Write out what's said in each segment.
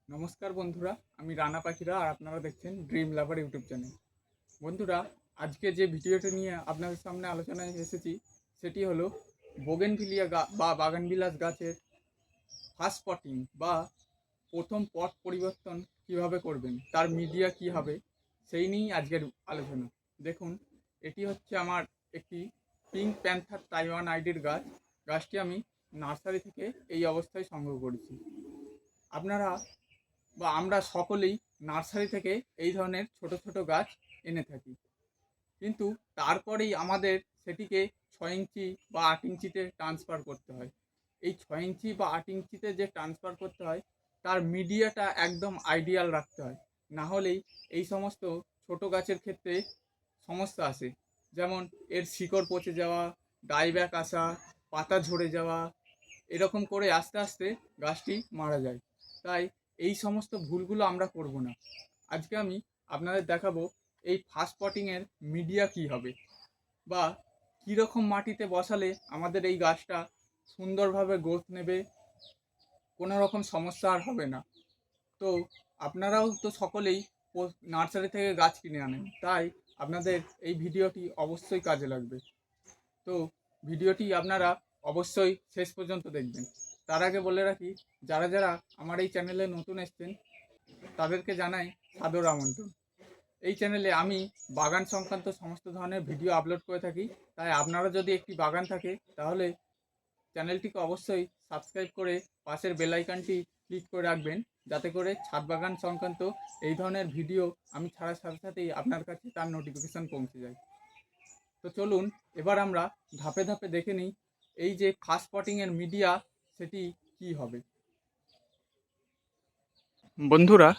নমস্কার বন্ধুরা, আমি রানা পাখিরা আর আপনারা দেখছেন ড্রিম লাভার ইউটিউব চ্যানেল। বন্ধুরা, আজকে যে ভিডিওটা নিয়ে আপনাদের সামনে আলোচনায় এসেছি সেটি হলো বোগেনভিলিয়া বা বাগানবিলাস গাছের ফার্স্ট পটিং বা প্রথম পট পরিবর্তন কিভাবে করবেন, তার মিডিয়া কী হবে সেই নিয়েই আজকের আলোচনা। দেখুন, এটি হচ্ছে আমার একটি পিঙ্ক প্যান্থার তাইওয়ান আইডির গাছ। গাছটি আমি নার্সারি থেকে এই অবস্থায় সংগ্রহ করেছি। আপনারা বা আমরা সকলেই নার্সারি থেকে এই ধরনের ছোট ছোট গাছ এনে থাকি, কিন্তু তারপরেই আমাদের সেটিকে 6 ইঞ্চি বা 8 ইঞ্চিতে ট্রান্সফার করতে হয়। এই 6 ইঞ্চি বা 8 ইঞ্চিতে যে ট্রান্সফার করতে হয় তার মিডিয়াটা একদম আইডিয়াল রাখতে হয়, না হলেই এই সমস্ত ছোট গাছের ক্ষেত্রে সমস্যা আসে। যেমন এর শিকড় পচে যাওয়া, ডাইব্যাক আসা, পাতা ঝরে যাওয়া, এরকম করে আস্তে আস্তে গাছটি মারা যায়। তাই এই সমস্ত ভুলগুলো আমরা করব না। আজকে আমি আপনাদের দেখাবো এই ফার্স্ট পটিংয়ের মিডিয়া কী হবে বা কীরকম মাটিতে বসালে আমাদের এই গাছটা সুন্দরভাবে গ্রোথ নেবে, কোনো রকম সমস্যা আর হবে না। তো আপনারাও তো সকলেই নার্সারি থেকে গাছ কিনে আনেন, তাই আপনাদের এই ভিডিওটি অবশ্যই কাজে লাগবে। তো ভিডিওটি আপনারা অবশ্যই শেষ পর্যন্ত দেখবেন। তার আগে বলে রাখি, যারা যারা আমার এই চ্যানেলে নতুন এসেছেন তাদেরকে জানাই সাদর আমন্ত্রণ। এই চ্যানেলে আমি বাগান সংক্রান্ত সমস্ত ধরনের ভিডিও আপলোড করে থাকি, তাই আপনারা যদি একটি বাগান থাকে তাহলে চ্যানেলটিকে অবশ্যই সাবস্ক্রাইব করে পাশের বেল আইকনটি ক্লিক করে রাখবেন, যাতে করে ছাদ বাগান সংক্রান্ত এই ধরনের ভিডিও আমি ছাড়ার সাথে সাথেই আপনার কাছে তার নোটিফিকেশান পৌঁছে যায়। তো চলুন এবার আমরা ধাপে ধাপে দেখে নিই এই যে ফার্স্ট পটিংয়ের মিডিয়া সেটি কি হবে। বন্ধুরা,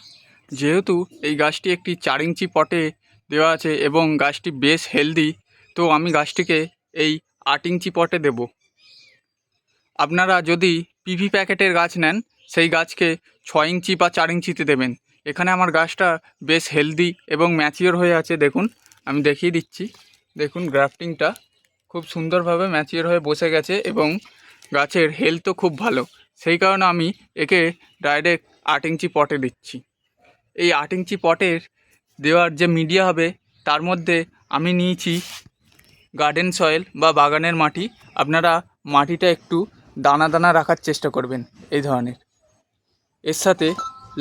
যেহেতু এই গাছটি একটি 4 ইঞ্চি পটে দেওয়া আছে এবং গাছটি বেশ হেলদি, তো আমি গাছটিকে এই 8 ইঞ্চি পটে দেব। আপনারা যদি পিভি প্যাকেটের গাছ নেন সেই গাছকে 6 ইঞ্চি বা 4 ইঞ্চিতে দেবেন। এখানে আমার গাছটা বেশ হেলদি এবং ম্যাচিওর হয়ে আছে। দেখুন, আমি দেখিয়ে দিচ্ছি। দেখুন, গ্রাফটিংটা খুব সুন্দরভাবে ম্যাচিওর হয়ে বসে গেছে এবং গাছের হেলথও খুব ভালো। সেই কারণে আমি একে ডাইরেক্ট 8 ইঞ্চি পটে দিচ্ছি। এই 8 ইঞ্চি পটের দেওয়ার যে মিডিয়া হবে তার মধ্যে আমি নিয়েছি গার্ডেন সয়েল বা বাগানের মাটি। আপনারা মাটিটা একটু দানা দানা রাখার চেষ্টা করবেন এই ধরনের। এর সাথে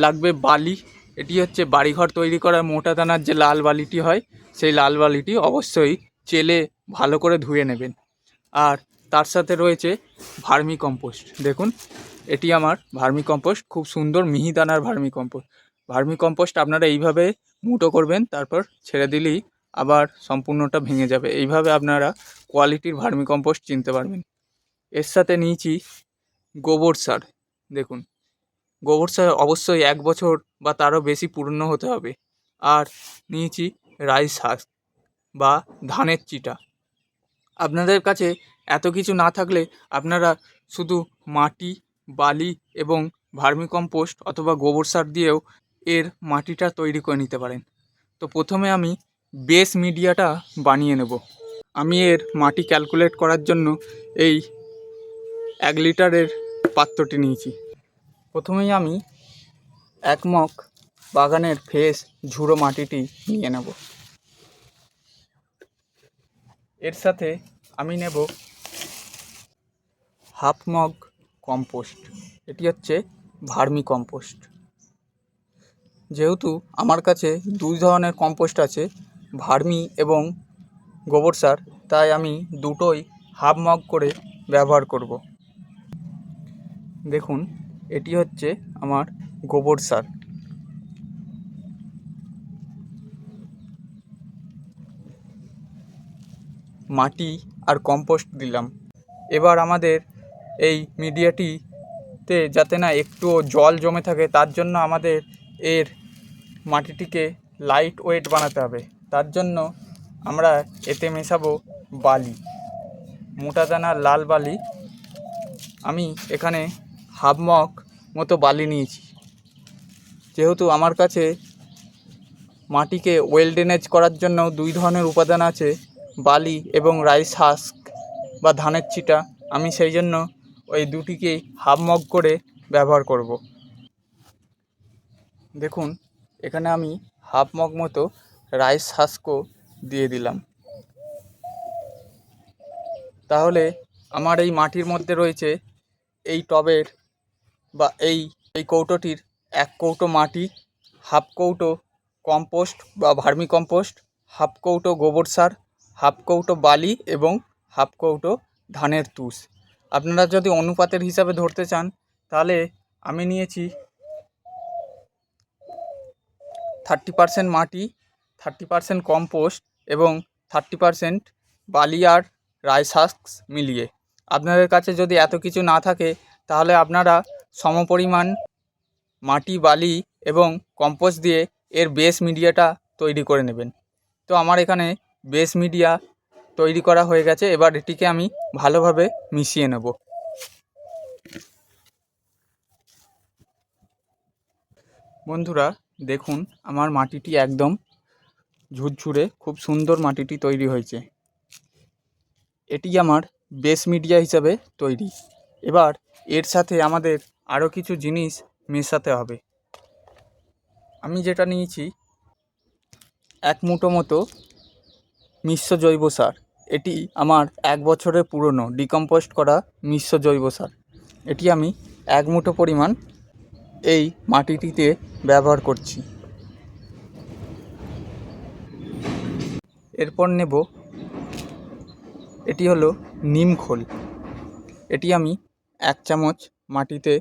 লাগবে বালি। এটি হচ্ছে বাড়িঘর তৈরি করার মোটা দানার যে লাল বালিটি হয়, সেই লাল বালিটি অবশ্যই চেলে ভালো করে ধুয়ে নেবেন। আর তার সাথে রয়েছে ভার্মি কম্পোস্ট। দেখুন, এটি আমার ভার্মি কম্পোস্ট, খুব সুন্দর মিহি দানার ভার্মি কম্পোস্ট। ভার্মি কম্পোস্ট আপনারা এইভাবে মুটো করবেন, তারপর ছেড়ে দিলেই আবার সম্পূর্ণটা ভেঙে যাবে। এইভাবে আপনারা কোয়ালিটির ভার্মি কম্পোস্ট চিনতে পারবেন। এর সাথে নিয়েছি গোবর সার। দেখুন, গোবর সার অবশ্যই 1 বছর বা তারও বেশি পুরনো হতে হবে। আর নিয়েছি রাইস হাস্ক বা ধানের চিটা। আপনাদের কাছে এত কিছু না থাকলে আপনারা শুধু মাটি, বালি এবং ভার্মি কম্পোস্ট অথবা গোবর সার দিয়েও এর মাটিটা তৈরি করে নিতে পারেন। তো প্রথমে আমি বেস মিডিয়াটা বানিয়ে নেব। আমি এর মাটি ক্যালকুলেট করার জন্য এই 1 লিটারের পাত্রটি নিয়েছি। প্রথমেই আমি 1 মগ বাগানের ফ্রেশ ঝুড়ো মাটিটি নিয়ে নেব। এর সাথে আমি নেব 1/2 মগ কম্পোস্ট। এটি হচ্ছে ভার্মি কম্পোস্ট। যেহেতু আমার কাছে 2 ধরনের কম্পোস্ট আছে, ভার্মি এবং গোবর সার, তাই আমি দুটোই 1/2 মগ করে ব্যবহার করব। দেখুন, এটি হচ্ছে আমার গোবর সার। মাটি আর কম্পোস্ট দিলাম। এবার আমাদের এই মিডিয়াটিতে যাতে না একটুও জল জমে থাকে, তার জন্য আমাদের এর মাটিটিকে লাইট ওয়েট বানাতে হবে। তার জন্য আমরা এতে মেশাবো বালি, মোটা দানার লাল বালি। আমি এখানে 1/2 মগ মতো বালি নিয়েছি। যেহেতু আমার কাছে মাটিকে ওয়েল ড্রেনেজ করার জন্য 2 ধরনের উপাদান আছে, বালি এবং রাইস হাস্ক বা ধানের চিটা, আমি সেই জন্য ওই দুটিকেই 1/2 মগ করে ব্যবহার করব। দেখুন, এখানে আমি হাফ মগ মতো রাইস হাস্কও দিয়ে দিলাম। তাহলে আমার এই মাটির মধ্যে রয়েছে এই টবের বা এই কৌটোটির 1 কৌটো মাটি, হাফ কৌটো কম্পোস্ট বা ভার্মি কম্পোস্ট, হাফ কৌটো গোবর সার, হাফ কৌটো বালি এবং হাফ কৌটো ধানের তুষ। আপনারা যদি অনুপাতের হিসাবে ধরতে চান তাহলে আমি নিয়েছি 30% মাটি, 30% কম্পোস্ট এবং 30% বালি আর রাইস হাস্ক মিলিয়ে। আপনাদের কাছে যদি এত কিছু না থাকে তাহলে আপনারা সমপরিমাণ মাটি, বালি এবং কম্পোস্ট দিয়ে এর বেস মিডিয়াটা তৈরি করে নেবেন। তো আমার এখানে বেস মিডিয়া তৈরি করা হয়ে গেছে। এবার এটিকে আমি ভালোভাবে মিশিয়ে নেব। বন্ধুরা দেখুন, আমার মাটিটি একদম ঝুরঝুরে খুব সুন্দর মাটিটি তৈরি হয়েছে। এটি আমার বেস মিডিয়া হিসাবে তৈরি। এবার এর সাথে আমাদের আরও কিছু জিনিস মেশাতে হবে। আমি যেটা নিয়েছি 1 মুঠো মতো মিশ্র জৈব সার। এটি আমার 1 বছরের পুরনো ডিকম্পোস্ট করা মিশ্র জৈব সার। এটি আমি 1 মুঠো পরিমাণ এই মাটিটিতে ব্যবহার করছি। এরপর নেব, এটি হলো নিম খোল। এটি আমি 1 চামচ মাটিতে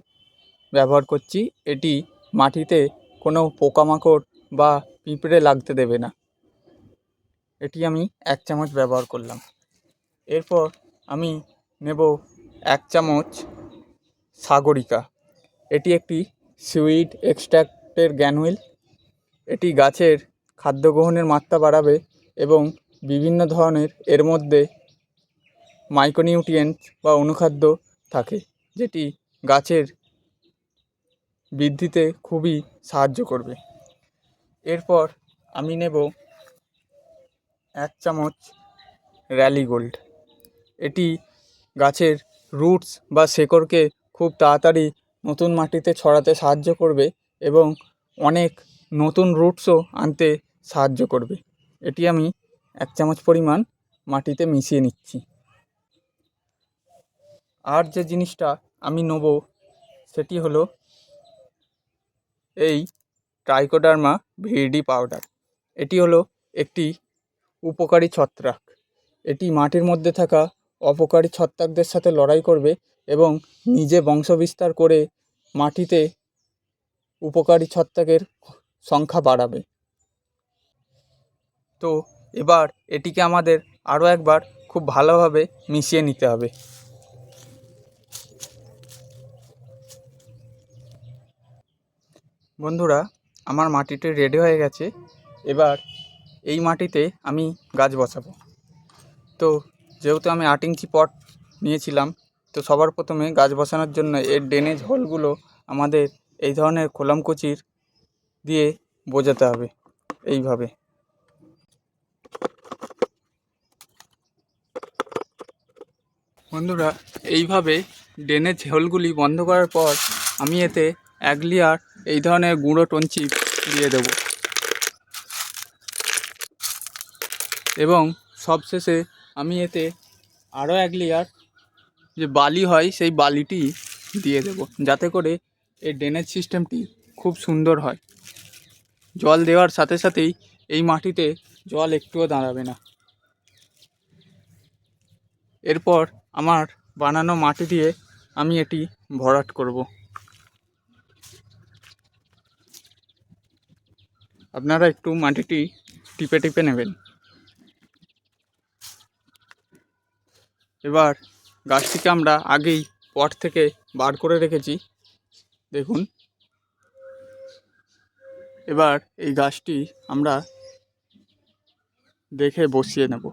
ব্যবহার করছি। এটি মাটিতে কোনো পোকামাকড় বা পিঁপড়ে লাগতে দেবে না। এটি আমি 1 চামচ ব্যবহার করলাম। এরপর আমি নেব 1 চামচ সাগরিকা। এটি একটি সুইট এক্সট্র্যাক্টের গ্র্যানুল। এটি গাছের খাদ্য গ্রহণের মাত্রা বাড়াবে এবং বিভিন্ন ধরনের এর মধ্যে মাইক্রোনিউট্রিয়েন্টস বা অনুখাদ্য থাকে, যেটি গাছের বৃদ্ধিতে খুবই সাহায্য করবে। এরপর আমি নেব 1 চামচ র্যালি গোল্ড। এটি গাছের রুটস বা শেকড়কে খুব তাড়াতাড়ি নতুন মাটিতে ছড়াতে সাহায্য করবে এবং অনেক নতুন রুটসও আনতে সাহায্য করবে। এটি আমি 1 চামচ পরিমাণ মাটিতে মিশিয়ে নিচ্ছি। আর যে জিনিসটা আমি নেব সেটি হলো এই ট্রাইকোডার্মা ভিরিডি পাউডার। এটি হলো একটি উপকারী ছত্রাক। এটি মাটির মধ্যে থাকা অপকারী ছত্রাকদের সাথে লড়াই করবে এবং নিজে বংশবিস্তার করে মাটিতে উপকারী ছত্রাকের সংখ্যা বাড়াবে। তো এবার এটিকে আমাদের আরও একবার খুব ভালোভাবে মিশিয়ে নিতে হবে। বন্ধুরা, আমার মাটিটি রেডি হয়ে গেছে। এবার এই মাটিতে আমি গাছ বসাবো। তো যেহেতু আমি 8 ইঞ্চি পট নিয়েছিলাম, তো সবার প্রথমে গাছ বসানোর জন্য এর ড্রেনেজ হোলগুলো আমাদের এই ধরনের কলমকুচির দিয়ে বোঝাতে হবে এইভাবে। বন্ধুরা, এইভাবে ড্রেনেজ হোলগুলি বন্ধ করার পর আমি এতে 1 লেয়ার এই ধরনের গুঁড়ো টনচিপ দিয়ে দেব এবং সবশেষে আমি এতে আরও 1 লেয়ার যে বালি হয় সেই বালিটি দিয়ে দেব, যাতে করে এই ড্রেনেজ সিস্টেমটি খুব সুন্দর হয়। জল দেওয়ার সাথে সাথেই এই মাটিতে জল একটুও দাঁড়াবে না। এরপর আমার বানানো মাটি দিয়ে আমি এটি ভরাট করব। আপনারা একটু মাটিটি টিপে টিপে নেবেন। এবার গাছটিকে আমরা আগেই পট থেকে বার করে রেখেছি, দেখুন। এবার এই গাছটি আমরা দেখে বসিয়ে নেব।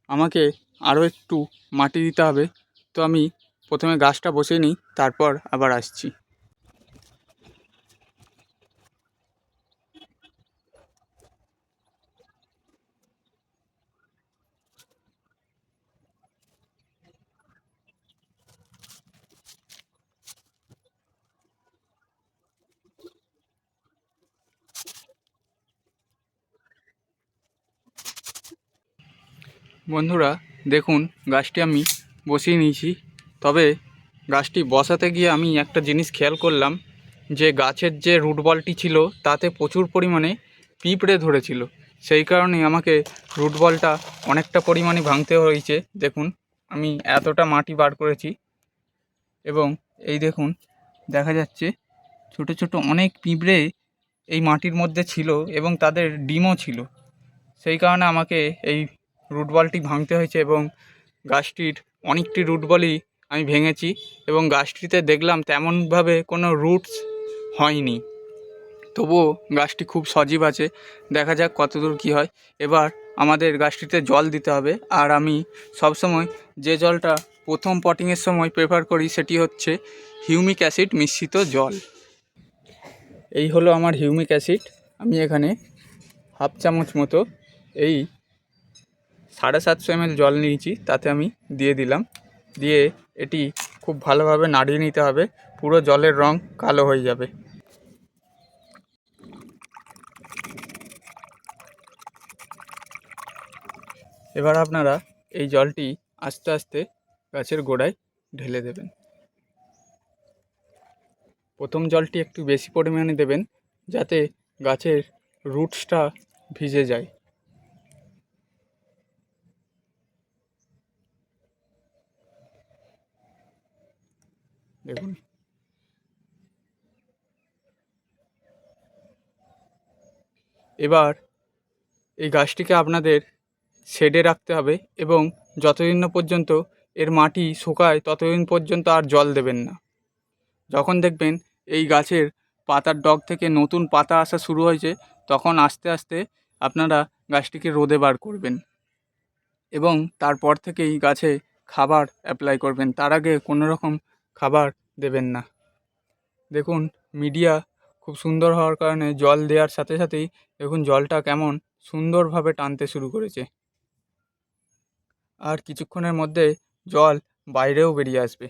আমাকে আরও একটু মাটি দিতে হবে, তো আমি প্রথমে গাছটা বসিয়ে নিই, তারপর আবার আসছি। বন্ধুরা দেখুন, গাছটি আমি বসিয়ে নিয়েছি। তবে গাছটি বসাতে গিয়ে আমি একটা জিনিস খেয়াল করলাম যে গাছের যে রুট বলটি ছিল তাতে প্রচুর পরিমাণে পিঁপড়ে ধরেছিল। সেই কারণে আমাকে রুট বলটা অনেকটা পরিমাণে ভাঙতে হয়েছে। দেখুন, আমি এতটা মাটি বার করেছি এবং এই দেখুন দেখা যাচ্ছে ছোট ছোট অনেক পিঁপড়ে এই মাটির মধ্যে ছিল এবং তাদের ডিমও ছিল। সেই কারণে আমাকে এই রুট বলটি ভাঙতে হয়েছে এবং গাছটির অনেকটি রুট বলই আমি ভেঙেছি এবং গাছটিতে দেখলাম তেমনভাবে কোনো রুটস হয়নি। তবুও গাছটি খুব সজীব আছে। দেখা যাক কতদূর কী হয়। এবার আমাদের গাছটিতে জল দিতে হবে। আর আমি সবসময় যে জলটা প্রথম পটিংয়ের সময় প্রেফার করি সেটি হচ্ছে হিউমিক অ্যাসিড মিশ্রিত জল। এই হলো আমার হিউমিক অ্যাসিড। আমি এখানে হাফ চামচ মতো এই 750 ml জল নিয়েছি, তাতে আমি দিয়ে দিলাম। দিয়ে এটি খুব ভালোভাবে নাড়িয়ে নিতে হবে, পুরো জলের রং কালো হয়ে যাবে। এবার আপনারা এই জলটি আস্তে আস্তে গাছের গোড়ায় ঢেলে দেবেন। প্রথম জলটি একটু বেশি পরিমাণে দেবেন যাতে গাছের রুটসটা ভিজে যায়। দেখুন, এবার এই গাছটিকে আপনাদের শেডে রাখতে হবে এবং যতদিন না পর্যন্ত এর মাটি শুকায় ততদিন পর্যন্ত আর জল দেবেন না। যখন দেখবেন এই গাছের পাতার ডগ থেকে নতুন পাতা আসা শুরু হয়েছে তখন আস্তে আস্তে আপনারা গাছটিকে রোদে বার করবেন এবং তারপর থেকেই গাছে খাবার অ্যাপ্লাই করবেন। তার আগে কোনো রকম খাবার দেবেন না। দেখুন, মিডিয়া খুব সুন্দর হওয়ার কারণে জল দেওয়ার সাথে সাথেই দেখুন জলটা কেমন সুন্দরভাবে টানতে শুরু করেছে। আর কিছুক্ষণের মধ্যে জল বাইরেও বেরিয়ে আসবে।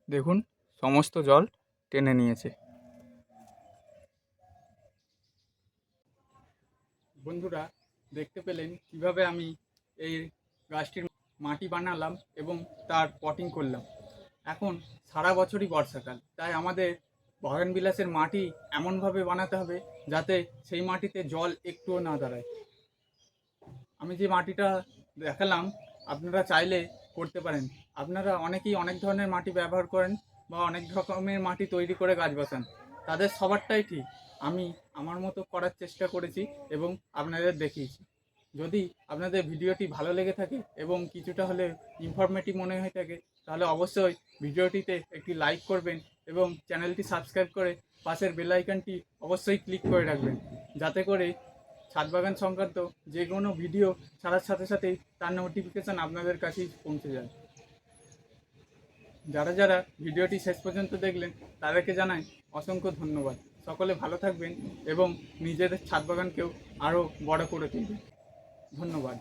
দেখুন, সমস্ত জল টেনে নিয়েছে। বন্ধুরা দেখতে পেলেন কিভাবে আমি এই গাছটির মাটি বানালাম এবং তার পটিং করলাম। এখন সারা বছরই বর্ষাকাল, তাই আমাদের বাগানবিলাসের মাটি এমনভাবে বানাতে হবে যাতে সেই মাটিতে জল একটুও না দাঁড়ায়। আমি যে মাটিটা দেখালাম আপনারা চাইলে করতে পারেন। আপনারা অনেকেই অনেক ধরনের মাটি ব্যবহার করেন বা অনেক রকমের মাটি তৈরি করে গাছ বসান, তাদের সবারটাই ঠিক। আমি আমার মতো করার চেষ্টা করেছি এবং আপনাদের দেখিয়েছি। যদি আপনাদের ভিডিওটি ভালো লেগে থাকে এবং কিছুটা হলে ইনফরমেটিভ মনে হয়ে থাকে তাহলে অবশ্যই ভিডিওটিতে একটি লাইক করবেন এবং চ্যানেলটি সাবস্ক্রাইব করে পাশের বেল আইকনটি অবশ্যই ক্লিক করে রাখবেন, যাতে করে ছাদ বাগান সংক্রান্ত যে কোনো ভিডিও ছাড়ার সাথে সাথেই তার নোটিফিকেশান আপনাদের কাছেই পৌঁছে যায়। যারা যারা ভিডিওটি শেষ পর্যন্ত দেখলেন তাদেরকে জানাই অসংখ্য ধন্যবাদ। সকলে ভালো থাকবেন এবং নিজেদের ছাদ বাগানকেও আরও বড় করে তুলবেন। ধন্যবাদ।